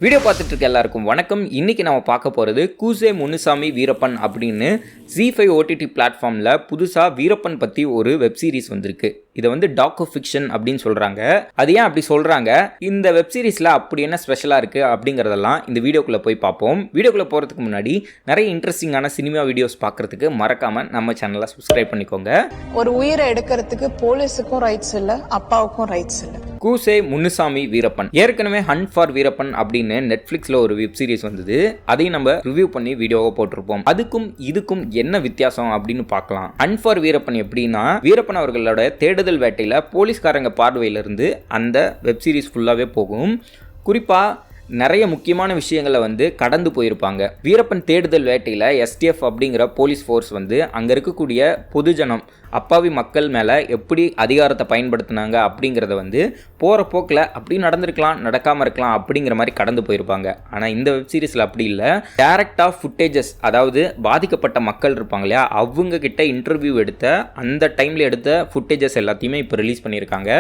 Video பார்த்துட்டு இருக்க எல்லாருக்கும் வணக்கம். இன்னைக்கு நம்ம பார்க்க போகிறது கூசே முனுசாமி வீரப்பன் அப்படின்னு ZEE5 OTT பிளாட்ஃபார்மில் புதுசாக வீரப்பன் பற்றி ஒரு வெப் சீரிஸ் வந்திருக்கு. இதை வந்து டாக்கு ஃபிக்ஷன் அப்படின்னு சொல்கிறாங்க. அது ஏன் அப்படி சொல்கிறாங்க, இந்த வெப் சீரிஸில் அப்படி என்ன ஸ்பெஷலாக இருக்குது அப்படிங்கிறதெல்லாம் இந்த வீடியோக்குள்ளே போய் பார்ப்போம். வீடியோக்குள்ளே போகிறதுக்கு முன்னாடி நிறைய இன்ட்ரெஸ்டிங்கான சினிமா வீடியோஸ் பார்க்குறதுக்கு மறக்காமல் நம்ம சேனலை சப்ஸ்கிரைப் பண்ணிக்கோங்க. ஒரு உயிரை எடுக்கிறதுக்கு போலீஸுக்கும் ரைட்ஸ் இல்லை, அப்பாவுக்கும் ரைட்ஸ் இல்லை. கூசே முனுசாமி வீரப்பன் ஏற்கனவே ஹண்ட் ஃபார் வீரப்பன் அப்படின்னு நெட்ஃப்ளிக்ஸில் ஒரு வெப் சீரிஸ் வந்தது. அதையும் நம்ம ரிவ்யூ பண்ணி வீடியோவை போட்டிருப்போம். அதுக்கும் இதுக்கும் என்ன வித்தியாசம் அப்படின்னு பார்க்கலாம். ஹண்ட் ஃபார் வீரப்பன் எப்படின்னா, வீரப்பன் அவர்களோட தேடுதல் வேட்டையில் போலீஸ்காரங்க பார்வையிலிருந்து அந்த வெப் சீரிஸ் ஃபுல்லாகவே போகும். குறிப்பாக நிறைய முக்கியமான விஷயங்களை வந்து கடந்து போயிருப்பாங்க. வீரப்பன் தேடுதல் வேட்டையில் STF அப்படிங்கிற போலீஸ் ஃபோர்ஸ் வந்து அங்கே இருக்கக்கூடிய பொதுஜனம் அப்பாவி மக்கள் மேலே எப்படி அதிகாரத்தை பயன்படுத்தினாங்க அப்படிங்கிறத வந்து போகிற போக்கில் அப்படி நடந்திருக்கலாம், நடக்காமல் இருக்கலாம் அப்படிங்கிற மாதிரி கடந்து போயிருப்பாங்க. ஆனால் இந்த வெப் சீரிஸில் அப்படி இல்லை. டேரக்டாக ஃபுட்டேஜஸ், அதாவது பாதிக்கப்பட்ட மக்கள் இருப்பாங்க இல்லையா, அவங்க கிட்ட இன்டர்வியூ எடுத்த அந்த டைமில் எடுத்த ஃபுட்டேஜஸ் எல்லாத்தையுமே இப்போ ரிலீஸ் பண்ணியிருக்காங்க.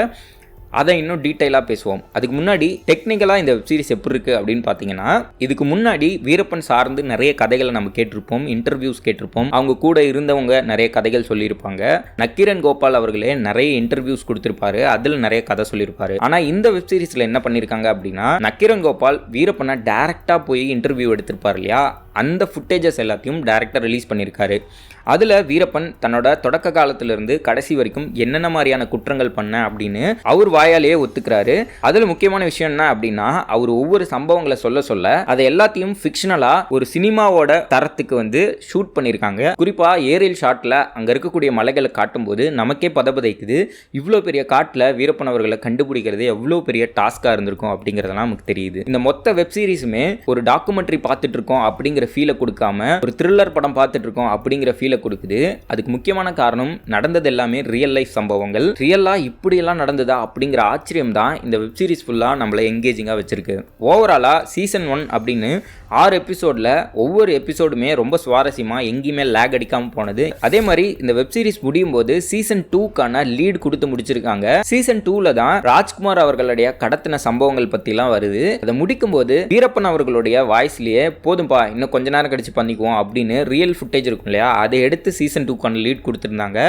அதை இன்னும் டீட்டெயிலாக பேசுவோம். அதுக்கு முன்னாடி டெக்னிக்கலாக இந்த வெப் சீரிஸ் எப்படி இருக்குது அப்படின்னு பார்த்தீங்கன்னா, இதுக்கு முன்னாடி வீரப்பன் சார்ந்து நிறைய கதைகளை நம்ம கேட்டிருப்போம், இன்டர்வியூஸ் கேட்டிருப்போம். அவங்க கூட இருந்தவங்க நிறைய கதைகள் சொல்லியிருப்பாங்க. நக்கீரன் கோபால் அவர்களே நிறைய இன்டர்வியூஸ் கொடுத்துருப்பாரு, அதில் நிறைய கதை சொல்லியிருப்பாரு. ஆனால் இந்த வெப் சீரிஸில் என்ன பண்ணியிருக்காங்க அப்படின்னா, நக்கீரன் கோபால் வீரப்பனை டேரெக்டாக போய் இன்டர்வியூ எடுத்திருப்பார் இல்லையா, அந்த ஃபுட்டேஜஸ் எல்லாத்தையும் டேரெக்டாக ரிலீஸ் பண்ணியிருக்காரு. அதில் வீரப்பன் தன்னோட தொடக்க காலத்திலிருந்து கடைசி வரைக்கும் என்னென்ன மாதிரியான குற்றங்கள் பண்ண அப்படின்னு அவர் வாயாலேயே ஒத்துக்கிறாரு. அதில் முக்கியமான விஷயம் என்ன அப்படின்னா, அவர் ஒவ்வொரு சம்பவங்களை சொல்ல அதை எல்லாத்தையும் ஃபிக்ஷனலாக ஒரு சினிமாவோட தரத்துக்கு வந்து ஷூட் பண்ணியிருக்காங்க. குறிப்பாக ஏரியல் ஷாட்டில் அங்கே இருக்கக்கூடிய மலைகளை காட்டும்போது நமக்கே பதபதைக்குது. இவ்வளோ பெரிய காட்டில் வீரப்பன் அவர்களை கண்டுபிடிக்கிறது எவ்வளோ பெரிய டாஸ்காக இருந்திருக்கும் அப்படிங்கிறதெல்லாம் நமக்கு தெரியுது. இந்த மொத்த வெப் சீரிஸுமே ஒரு டாக்குமெண்ட்ரி பார்த்துட்டு இருக்கோம் அப்படிங்கிற ஃபீலை கொடுக்காம ஒரு த்ரில்லர் படம் பார்த்துட்டு இருக்கோம் அப்படிங்கிற ஃபீலை கொடுக்குது. அதுக்கு முக்கியமான காரணம், நடந்தது எல்லாமே ரியல் லைஃப் சம்பவங்கள். ரியலா இப்படி எல்லாம் நடந்ததா அப்படிங்கிற ஆச்சரியம் தான் இந்த வெப் சீரிஸ் ஃபுல்லா நம்மளை எங்கேஜிங்கா வச்சிருக்கு. ஓவராலா சீசன் 1 அப்படின்னு 6 எபிசோட்ல ஒவ்வொரு எபிசோடுமே ரொம்ப சுவாரஸ்யமா எங்கேயுமே லேக் அடிக்காம போனது. அதே மாதிரி இந்த வெப் சீரிஸ் முடியும் போது சீசன் 2க்கான லீட் கொடுத்து முடிச்சிருக்காங்க. சீசன் 2ல தான் ராஜ்குமார் அவர்களுடைய கடத்தின சம்பவங்கள் பத்தி எல்லாம் வருது. அதை முடிக்கும் போது வீரப்பன் அவர்களுடைய வாய்ஸ்லயே போதும்பா இன்னும் கொஞ்ச நேரம் கழிச்சு பண்ணிக்குவோம் அப்படின்னு ரியல் ஃபுட்டேஜ் இருக்கும் இல்லையா, அதை எடுத்து சீசன் 2க்கான லீட் கொடுத்துருந்தாங்க.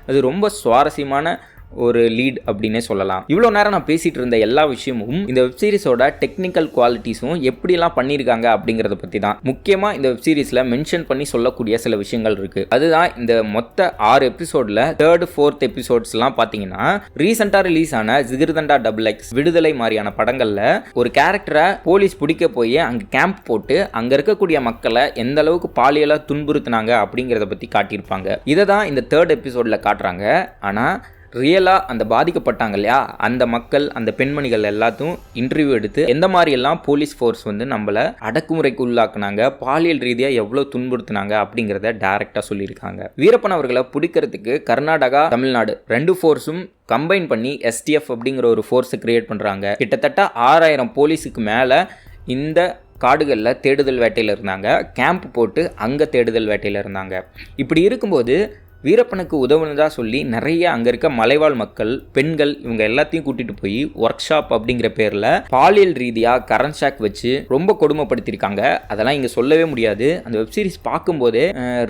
அது ரொம்ப சுவாரஸ்யமான ஒரு லீட் அப்படின்னே சொல்லலாம். இவ்வளோ நேரம் நான் பேசிட்டு இருந்த எல்லா விஷயமும் இந்த வெப் சீரிஸோட டெக்னிக்கல் குவாலிட்டிஸும் எப்படிலாம் பண்ணியிருக்காங்க அப்படிங்கிறத பற்றி தான். முக்கியமாக இந்த வெப் சீரிஸில் மென்ஷன் பண்ணி சொல்லக்கூடிய சில விஷயங்கள் இருக்கு. அதுதான் இந்த மொத்த 6 எபிசோட்ல 3rd 4th எபிசோட்ஸ்லாம் பார்த்தீங்கன்னா, ரீசெண்டாக ரிலீஸ் ஆன ஜிகிர்தண்டா XX விடுதலை மாதிரியான படங்களில் ஒரு கேரக்டரை போலீஸ் பிடிக்க போய் அங்கே கேம்ப் போட்டு அங்கே இருக்கக்கூடிய மக்களை எந்த அளவுக்கு பாலியலாக துன்புறுத்தினாங்க அப்படிங்கிறத பற்றி காட்டியிருப்பாங்க. இதை தான் இந்த 3rd எபிசோடில் காட்டுறாங்க. ஆனால் ரியலாக அந்த பாதிக்கப்பட்டாங்க இல்லையா, அந்த மக்கள், அந்த பெண்மணிகள் எல்லாத்தையும் இன்டர்வியூ எடுத்து எந்த மாதிரி எல்லாம் போலீஸ் ஃபோர்ஸ் வந்து நம்மளை அடக்குமுறைக்கு உள்ளாக்குனாங்க, பாலியல் ரீதியாக எவ்வளோ துன்புறுத்தினாங்க அப்படிங்கிறத டைரக்டாக சொல்லியிருக்காங்க. வீரப்பன் அவர்களை பிடிக்கிறதுக்கு கர்நாடகா, தமிழ்நாடு 2 ஃபோர்ஸும் கம்பைன் பண்ணி STF அப்படிங்கிற ஒரு ஃபோர்ஸை கிரியேட் பண்ணுறாங்க. கிட்டத்தட்ட 6000 போலீஸுக்கு மேலே இந்த காடுகளில் தேடுதல் வேட்டையில் இருந்தாங்க. கேம்ப் போட்டு அங்கே தேடுதல் வேட்டையில் இருந்தாங்க. இப்படி இருக்கும்போது வீரப்பனுக்கு உதவுனதா சொல்லி நிறைய அங்கே இருக்க மலைவாழ் மக்கள், பெண்கள், இவங்க எல்லாத்தையும் கூட்டிகிட்டு போய் ஒர்க் ஷாப் அப்படிங்கிற பேரில் பாலியல் ரீதியாக கரண்ட் ஷாக் வச்சு ரொம்ப கொடுமைப்படுத்தியிருக்காங்க. அதெல்லாம் இங்கே சொல்லவே முடியாது. அந்த வெப் சீரிஸ் பார்க்கும்போதே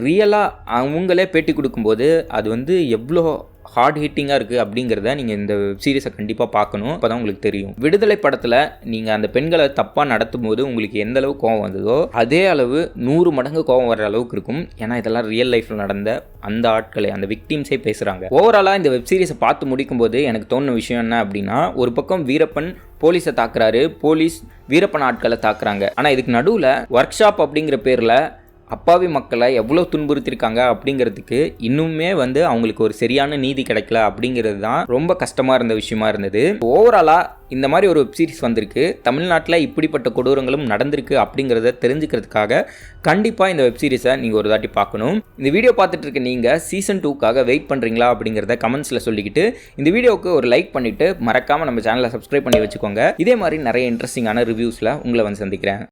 ரியலாக அவங்களே பேட்டி கொடுக்கும்போது அது வந்து எவ்வளோ ஹார்ட் ஹிட்டிங்காக இருக்குது அப்படிங்கிறத நீங்கள் இந்த வெப் சீரிஸை கண்டிப்பாக பார்க்கணும். அப்போ தான் உங்களுக்கு தெரியும். விடுதலை படத்தில் நீங்கள் அந்த பெண்களை தப்பாக நடத்தும் போது உங்களுக்கு எந்த அளவு கோவம் வந்ததோ அதே அளவு 100 மடங்கு கோவம் வர அளவுக்கு இருக்கும். ஏன்னா இதெல்லாம் ரியல் லைஃப்பில் நடந்த அந்த ஆட்களை, அந்த விக்டிம்ஸே பேசுகிறாங்க. ஓவராலாக இந்த வெப் சீரிஸை பார்த்து முடிக்கும்போது எனக்கு தோணுன விஷயம் என்ன அப்படின்னா, ஒரு பக்கம் வீரப்பன் போலீஸை தாக்குறாரு, போலீஸ் வீரப்பன் ஆட்களை தாக்குறாங்க. ஆனால் இதுக்கு நடுவில் ஒர்க் ஷாப் அப்படிங்கிற பேரில் அப்பாவி மக்களை எவ்வளோ துன்புறுத்திருக்காங்க அப்படிங்கிறதுக்கு இன்னுமே வந்து அவங்களுக்கு ஒரு சரியான நீதி கிடைக்கல அப்படிங்கிறது தான் ரொம்ப கஷ்டமாக இருந்த விஷயமா இருந்தது. ஓவராலாக இந்த மாதிரி ஒரு வெப் சீரிஸ் வந்திருக்கு. தமிழ்நாட்டில் இப்படிப்பட்ட கொடூரங்களும் நடந்திருக்கு அப்படிங்கிறத தெரிஞ்சுக்கிறதுக்காக கண்டிப்பாக இந்த வெப் சீரிஸை நீங்கள் ஒரு தாட்டி பார்க்கணும். இந்த வீடியோ பார்த்துட்டு இருக்க நீங்கள் சீசன் 2க்காக வெயிட் பண்ணுறீங்களா அப்படிங்கிறத கமெண்ட்ஸில் சொல்லிக்கிட்டு இந்த வீடியோவுக்கு ஒரு லைக் பண்ணிவிட்டு மறக்காமல் நம்ம சேனலை சப்ஸ்கிரைப் பண்ணி வச்சுக்கோங்க. இதே மாதிரி நிறைய இன்ட்ரெஸ்டிங்கான ரிவ்யூஸில் உங்களை வந்து சந்திக்கிறேன்.